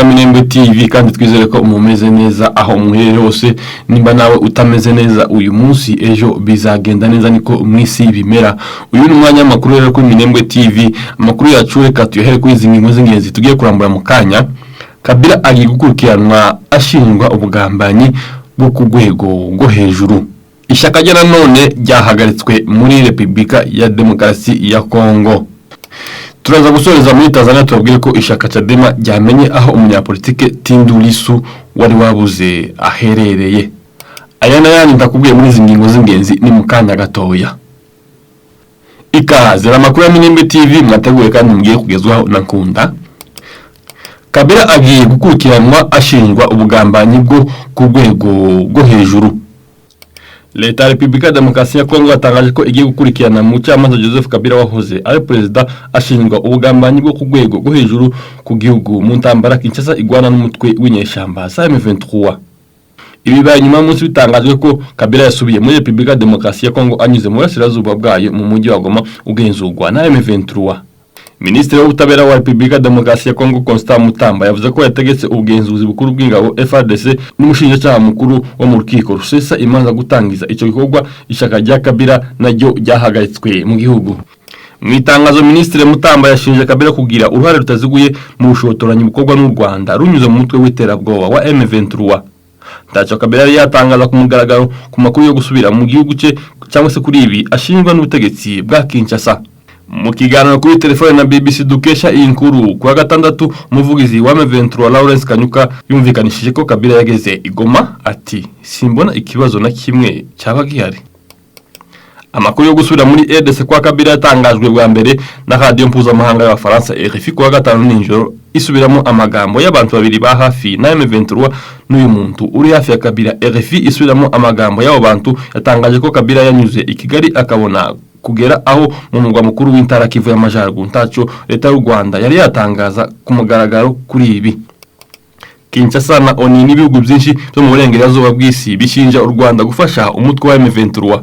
ya Minembwe TV kandi twizere ko umumeze neza aho muhere hose. Nimba nawe utameze neza uyu munsi ejo bizagenda neza niko mwisi bimera. Uyu ni umwanya makuru rero kuri Minembwe TV. Amakuru yacu reka tuyohere kuri izi ngingo z'ingenzi tugiye kurambura mu kanya. Kabila agiye gukurikiranwa ashinjwa ubugambanyi bwo ku rwego rwo hejuru. Ishyaka rya none ryahagaritswe muri Repubulika ya Demokarasi ya Kongo. Turaza gusoreza muri Tanzania tubabwire ko ishyaka Chadema ryamenye aho umunyapolitike Tundu Lissu wari wabuze aherereye. Aya n'ayandi ndakubwiye muri izi ngingo z'ingenzi ni mu kanya gatoya. Ikaze amakuru ya Minembwe TV mwateguye kandi mugiye kugezwaho na Nkunda. Kabila agiye gukurikiranwa ashinjwa ubugambanyi bwo ku rwego rwo hejuru. Leta ya Repubulika ya Demokarasi ya Kongo yatangaje ko igiye gukurikirana mu cyamanza Joseph Kabila wahoze ari perezida ashinjwa ubugambanyi bwo ku rwego rwo hejuru ku gihugu mu ntambara Kinshasa igwana n'umutwe w'inyeshyamba M23. Ibi bibaye nyuma y'umunsi bitangajwe ko Kabila yasubiye muri Repubulika ya Demokarasi ya Kongo anyuze mu burasirazuba bwayo mu mujyi wa Goma ugenzurwa na M23. Minisitiri w'ubutabera wa Repubulika ya Demokarasi ya Kongo Constant Mutamba yavuze ko yategetse ubugenzuzi bukuru bw'ingabo FARDC n'umushinjacyaha mukuru wo mu rukiko rusesa imanza gutangiza icyo gikorwa ishyaka rya Kabila naryo ryahagaritswe mu gihugu. Mu itangazo Minisitiri Mutamba yashinje Kabila kugira uruhare rutaziguye mu bushotoranyi bukorwa n'u Rwanda runyuze mu mutwe w'iterabwoba wa M23. Ndacho Kabila yari yatangaza ku mugaragaro ku makuru yo gusubira mu gihugu cye cyangwa se kuri ibi ashinjwa n'ubutegetsi bwa Kinshasa. Mu kiganiro kuri telefone na BBC dukesha iyi nkuru kuwa gatandatu umuvugizi wa M23 Lawrence Kanyuka yumvikanishije ko Kabila yageze igoma ati simbona ikibazo na kimwe cyaba gihari. Amakuru yo gusubira muri RDC kwa Kabila yatangajwe bwa mbere na radio mpuzamahanga y'Abafaransa RFI kuwa gatanu ninjoro isubiramo amagambo y'abantu babiri ba hafi na M23 n'uyu muntu uri hafi ya Kabila. RFI isubiramo amagambo y'abo bantu yatangaje ko Kabila yanyuze i Kigali akabona kugera aho mu mugwa mukuru w'intara Kivu y'Amajyaruguru ntaco leta y'u Rwanda yari yatangaza ku mugaragaro kuri ibi. Kinshasa na ONU n'ibihugu byinshi byo mu burengerazuba bw'isi bishinja u Rwanda gufasha umutwe wa M23.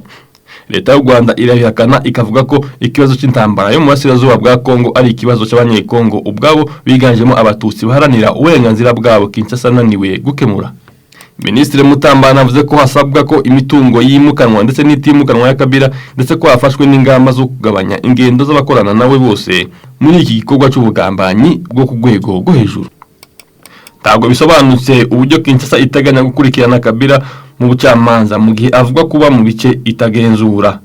Leta y'u Rwanda irabihakana ikavuga ko ikibazo cy'intambara yo mu burasirazuba bwa Kongo ari ikibazo cy'abanyekongo ubwabo biganjemo abatutsi baharanira uburenganzira bwabo Kinshasa naniwe gukemura. Minisitiri Mutamba anavuze ko hasabwa ko imitungo yimukanwa ndetse n'itimukanwa ya Kabila ndetse ko hafashwe n'ingamba zo kugabanya ingendo z'abakorana nawe bose muri iki gikorwa cy'ubugambanyi bwo ku rwego rwo hejuru. Ntabwo bisobanutse uburyo Kinshasa iteganya gukurikirana Kabila mu bucamanza mu gihe avuga kuba mu bice itagenzura.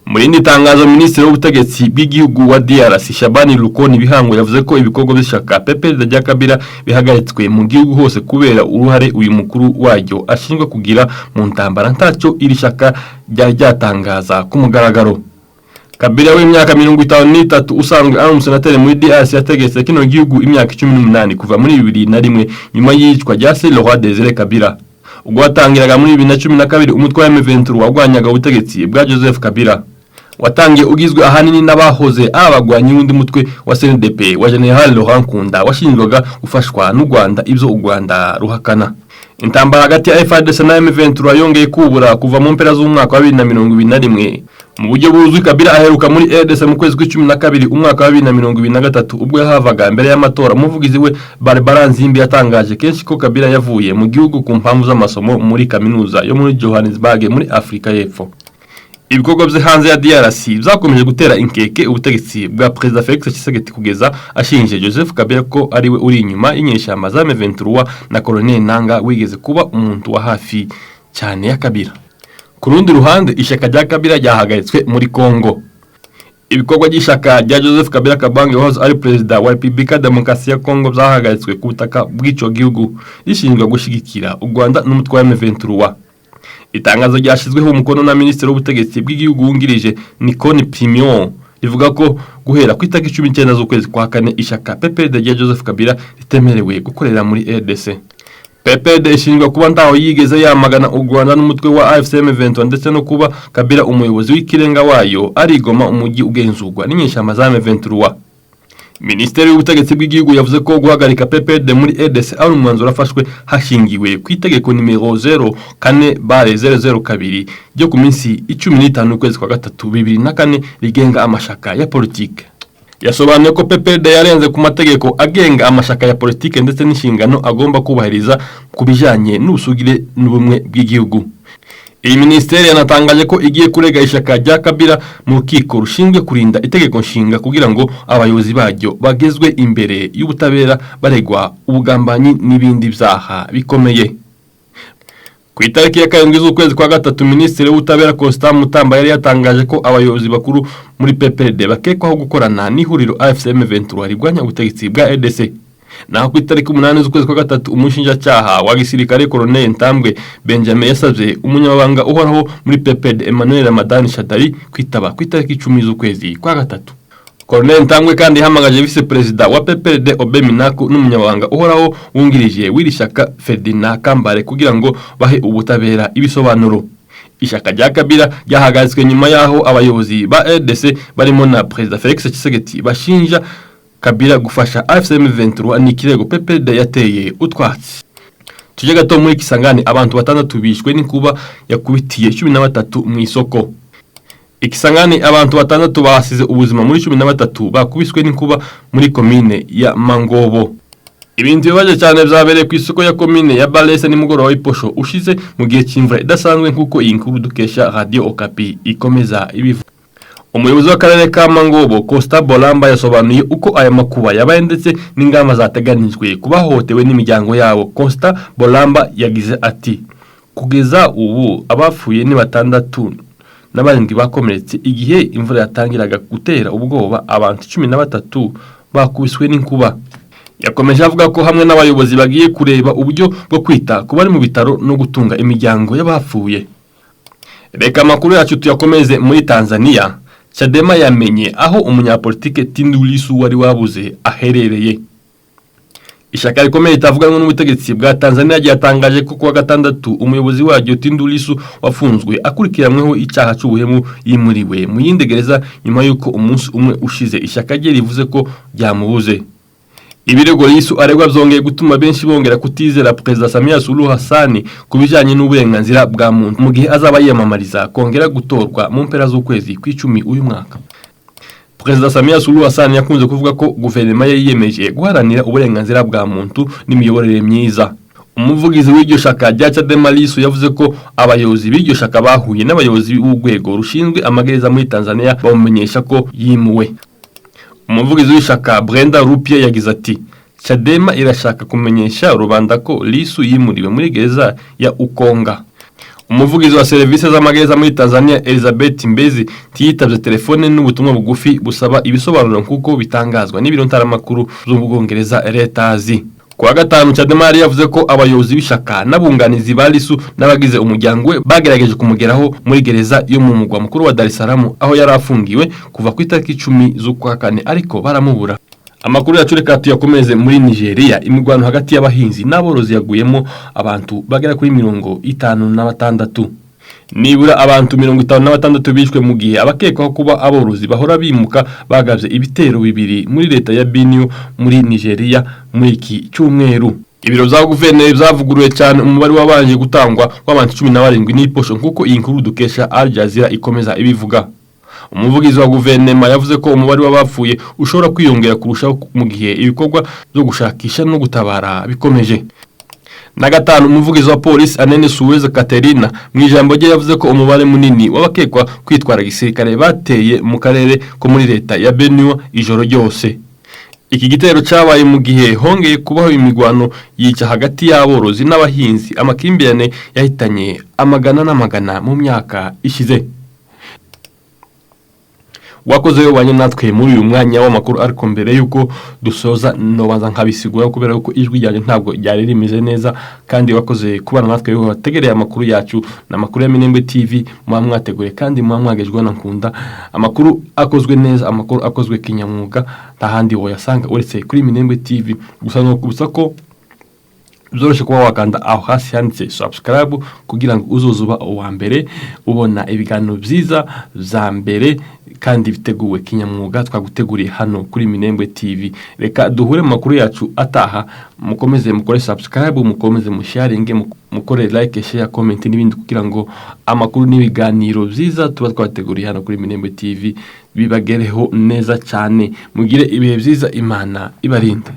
Muri indi tangazo Minisitiri w'ubutegetsi bw'igihugu wa DRC Shabani Lukoni Bihango yavuze ko ibikorwa by'ishyaka PPD rya Kabila bihagaritswe mu gihugu hose kubera uruhare uyu mukuru waryo ashinjwa kugira mu ntambara ntacyo iri shyaka ryatangaza ku mugaragaro. Kabila w'imyaka 53 usanzwe ari umusenateri muri DRC yategetse kino gihugu imyaka 18 kuva muri 2001 nyuma y'icwa rya Laurent Désiré Kabila. Ubwo watangiraga muri 2012 umutwe wa M23 wagwanyaga ubutegetsi bwa Joseph Kabila. Watangiye ugizwe ahanini n'abahoze abagwanyi wundi mutwe wa CNDP wa General Laurent Nkunda washinjwaga gufashwa n'u Rwanda ibyo u Rwanda ruhakana. Intambara hagati ya FARDC na M23 yongeye kubura kuva mu mpera z'umwaka wa 2021. Mu buryo buzwi Kabila aheruka muri RDC mu kwezi kwa12 umwaka wa 2023 ubwo yahavaga mbere y'amatora. Umuvugizi we Barbara Nzimbi yatangaje kenshi ko Kabila yavuye mu gihugu ku mpamvu z'amasomo muri kaminuza yo muri Johannesburg muri Afrika y'Epfo. Ibikorwa byo hanze ya DRC byakomeje gutera inkeke ubutegetsi bwa President Felix Tshisekedi kugeza ashinje Joseph Kabila ko ariwe uri inyuma y'inyeshyamba za M23 na Colonel Nanga wigeze kuba umuntu wa hafi cyane ya Kabila. Ku rundi ruhande ishyaka rya Kabila ryahagaritswe muri Kongo. Ibikorwa by'ishyaka rya Joseph Kabila Kabange wahoze ari perezida wa Repubulika ya Demokarasi ya Kongo byahagaritswe ku butaka bw'icyo gihugu rishinzwe gushyigikira u Rwanda n'umutwe wa M23. Itangazo ryashyizweho umukono na Minisitiri w'ubutegetsi bw'igihugu wungirije Nikon Pimion rivuga ko guhera ku itariki 19 z'ukwezi kwa kane ishyaka PPD rya Joseph Kabila ritemerewe gukorera muri RDC. PPD ishinjwa kuba ntaho yigeze yamagana u Rwanda n'umutwe wa AFC M23 ndetse no kuba Kabila umuyobozi w'ikirenga wayo arigoma umujyi ugenzurwa n'inyeshyamba za M23. Minisiteri y'ubutegetsi bw'igihugu yavuze ko guhagarika PPD muri RDC ari umwanzuro afashwe hashingiwe ku itegeko nimero 04/002 ryo ku minsi 15 ukwezi kwa gatatu 2004 rigenga amashaka ya politike. yasobanuye ko PPRD yarenze ku mategeko agenga amashaka ya politike ndetse n'inshingano agomba kubahiriza ku bijanye n'ubusugire n'ubumwe bw'igihugu. Iyi ministeri yanatangaje ko igiye kurega ishaka rya Kabila mu rukiko rushinzwe kurinda itegeko nshinga kugira ngo abayobozi baryo bagezwe imbere y'ubutabera baregwa ubugambanyi n'ibindi vyaha bikomeye. Ku itariki ya 7 z'ukwezi kwa gatatu, Minisitiri w'Ubutabera Constant Mutamba yari yatangaje ko abayobozi bakuru muri PPRD bakekwaho gukorana n'ihuriro AFCM 23 rigwanya ubutegetsi bwa RDC. Naho ku itariki 8 z'ukwezi kwa gatatu, umushinjacyaha wa gisirikare Colonel Ntambwe Benjamin yasavye umunyamabanga uhoraho muri PPRD Emmanuel Ramadan Shadari kwitaba ku itariki 10 z'ukwezi kwa gatatu. Colonel Ntambwe kandi yahamagaje vice perezida wa PPRD Obe Minaku n'umunyamabanga uhoraho wungirije w'iri shaka Ferdinand Kambale kugira ngo bahe ubutabera ibisobanuro. Ishaka rya Kabila ryahagaritswe nyuma yaho abayobozi ba RDC barimo na Perezida Felix Tshisekedi bashinja Kabila gufasha AFCM 23 n'ikirego PPRD yateye utwatsi. Tuje gato muri Kisangani, abantu batandatu bishwe n'inkuba yakubitiye 13 mu isoko. Ikisangani, abantu batandatu basize ubuzima muri 13 bakubiswe n'inkuba muri komine ya Mangobo. Ibintu bibaje cyane byabereye ku isoko ya komine ya Balese nimugoroba w'iposho ushize mu gihe cy'imvura idasanzwe nkuko iyi nkuru dukesha Radio Okapi ikomeza ibivu. Umuyobozi w'akarere ka Mangobo Costa Bolamba yasobanuye uko aya makuba yabaye ndetse n'ingamba zateganijwe kubahotewe n'imiryango yabo. Costa Bolamba yagize ati, kugeza ubu abafuye ni batandatu n'abarindwi bakomeretse igihe imvura yatangiraga gutera ubwoba. Abantu 13 bakubiswe n'inkuba. Yakomeje avuga ko hamwe n'abayobozi bagiye kureba uburyo bwo kwita ku bari mu bitaro no gutunga imiryango y'abapfuye. Reka makuru yacu tuyakomeze muri Tanzania. Chadema yamenye aho umunyapolitike Tundu Lissu wari wabuze aherereye. Ishaka rikomeye itavuganwa n'ubutegetsi bwa Tanzania ryatangaje ko kuwa gatandatu umuyobozi waryo Tundu Lissu wafunzwe akurikiranweho icyaha cy'ubuhemu yimuriwe mu yindi gereza nyuma yuko umunsi umwe ushize ishaka rye rivuze ko ryamubuze. Ibirego Lissu aregwa byongeye gutuma benshi bongera kutizera Perezida Samia Suluhu Hassan kubijanye n'uburenganzira bwa muntu mu gihe azaba yiyamamariza kongera gutorwa mu mpera z'ukwezi kw'icumi uyu mwaka. Perezida Samia Suluhu Hassan yakunze kuvuga ko guverinoma ye yiyemeje guharanira uburenganzira bwa muntu n'imiyoborere myiza. Umuvugizi w'iryo shaka rya Chadema Lissu yavuze ko abayobozi b'iryo shaka bahuye n'abayobozi b'urwego rushinzwe amagereza muri Tanzania bamumenyesha ko yimuwe. Umuvugizi w'ishaka Brenda Rupie yagize ati, Chadema irashaka kumenyesha rubanda ko Lissu yimuriwe muri gereza ya Ukonga. Umuvugizi wa serivisi z'amagereza muri Tanzania Elizabeth Mbezi tiyitavye telefone n'ubutumwa bugufi busaba ibisobanuro nkuko bitangazwa n'ibiro ntaramakuru z'Ubwongereza Reuters. Kuwa gatanu Chadema yari yavuze ko abayobozi b'ishaka n'abunganizi ba Lissu n'abagize umuryango we bagerageje kumugeraho muri gereza yo mu mugwa mukuru wa Dar es Salaam aho yari afungiwe kuva ku itariki 10 z'ukwa kane ariko baramubura. Amakuru yacu reka tuyakomeze muri Nigeria. Imigwano hagati y'abahinzi n'aborozi yaguyemo abantu bagera kuri 56. Nibura abantu 56 bishwe mu gihe abakekwaho kuba aborozi bahora bimuka bagavye ibitero bibiri muri leta ya Benue muri Nigeria muri iki cyumweru. Ibiro za guverineri byavuguruye cyane umubare wabanje gutangwa w'abantu 17 n'iposho nkuko iyi nkuru dukesha Al Jazeera ikomeza ibivuga. Umuvugizi wa guverinoma yavuze ko umubare w'abapfuye ushobora kwiyongera kurushaho mu gihe ibikorwa byo gushakisha no gutabara bikomeje. Na gatanu umuvugizi wa polisi Anene Suweza Katerina mu ijambo rye yavuze ko umubare munini w'abakekwa kwitwara gisirikare bateye mu karere ko muri leta ya Benue ijoro ryose. Iki gitero cyabaye mu gihe hongeye kubaho imigwano yica hagati y'aborozi n'abahinzi, amakimbirane yahitanye amagana n'amagana mu myaka ishize. Wakoze yobanye natwe muri uyu mwanya w'amakuru ariko mbere yuko dusoza nobanza nkabisigura kubera yuko ijwi ryanjye ntabwo ryari rimeze neza, kandi wakoze kubana natwe yo bategereye amakuru yacu na makuru ya Minembwe TV mwategure kandi mwagejwe na Nkunda. Amakuru akozwe neza, amakuru akozwe kinyamwuga, tahandi wo yasanga uretse kuri Minembwe TV. Gusa no kubisa ko byoroshye kuba wakanda aho hasi handitse subscribe kugira ngo uzozuba uwa mbere ubona ibiganiro byiza za mbere kandi biteguwe kinyamwuga twaguteguriye hano kuri Minembwe TV. Reka duhure makuru yacu ataha, mukomeze mukore subscribe, mukomeze musharinge, mukore like, share, comment n'ibindi kugira ngo amakuru n'ibiganiro byiza tuba twateguriye hano kuri Minembwe TV bibagereho neza cyane. Mugire ibihe byiza, Imana ibarinde.